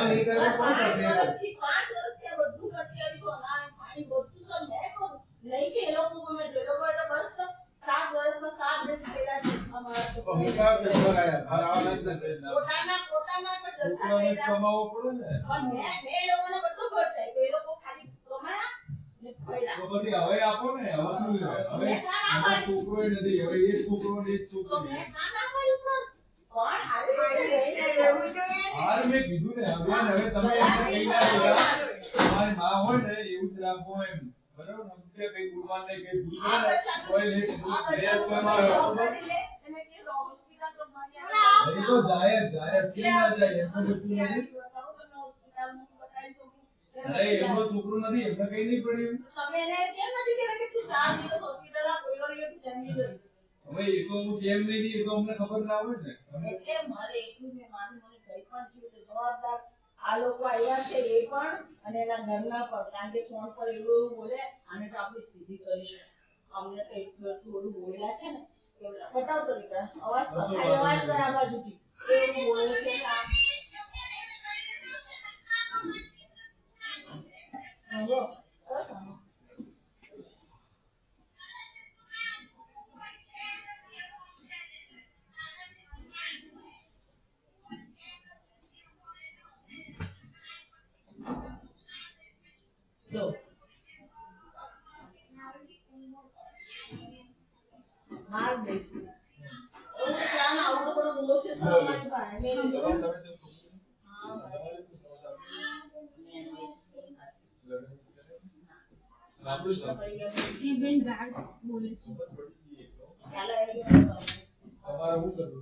કામ નહીં કરે તો કોણ કરશે? 5 વર્ષથી આ બધું કરતી આવી છું, અનાજ પાણી બધું સબ મેં કરું. નહીં કે એ લોકો ગમે તે લોકો એટલે બસ 7 વર્ષમાં 7 વર્ષ પહેલા છે અમારા તો હું કામ કરવા લાયા ભરાવાના જ નથી. પોતાના પર જલસા છોકરાને કર્યા. કમાવો પડે ને. પણ મેં એ લોકોને બધું ખર્ચાય તો એ લોકો ખાલી કમાયા ને ફર્યા. તો પછી હવે આપો ને. હવે શું છે? હવે એનો છોકરો નથી. હવે એક છોકરો ને એક તો છોકરી. મેં ના પાડી સર પણ હારી લઈને રહેવું જોઈએ ને. હાર મેં કીધું ને. હવે તમે એમને કહી ના દેવા. તમારી માં હોય ને એવું જ રાખો એમ. બરાબર ને? કે કઈ ગુણવાન નહીં કઈ ભૂલ કરે કોઈ લે એને કે હોસ્પિટલ તો મારી એ તો જાહેર કેમ ના જાય એમનો છોકરો નથી. અરે એમનો છોકરો નથી એમને કઈ નહીં પડ્યું. તમે એને કેમ નથી કહેતા કે તું 4 દિવસ હોસ્પિટલમાં કોઈનો રહ્યો તું જમી લે. હવે એ તો હું કેમ નહીં એ તો અમને ખબર ના હોય ને. એટલે મારે એટલું મેં માનું મને કઈ પણ થયું તો જવાબદાર આ લોકો આવ્યા છે એ પણ અને એના ઘરના પણ કારણ કે ફોન પર એવું બોલે આને તો આપણે સીધી કરીશું. અમને તો એટલું થોડું બોલ્યા છે ને કે બતાવતો દીકરા અવાજ ખાલી અવાજ કર આ બાજુથી એવું બોલે છે ને આ હલો બસ આનો જો માર બેસ ઓ ત્યાં આવું તો બોલો છે સામાન્ય ભાઈ મેં તમારે શું કરવું?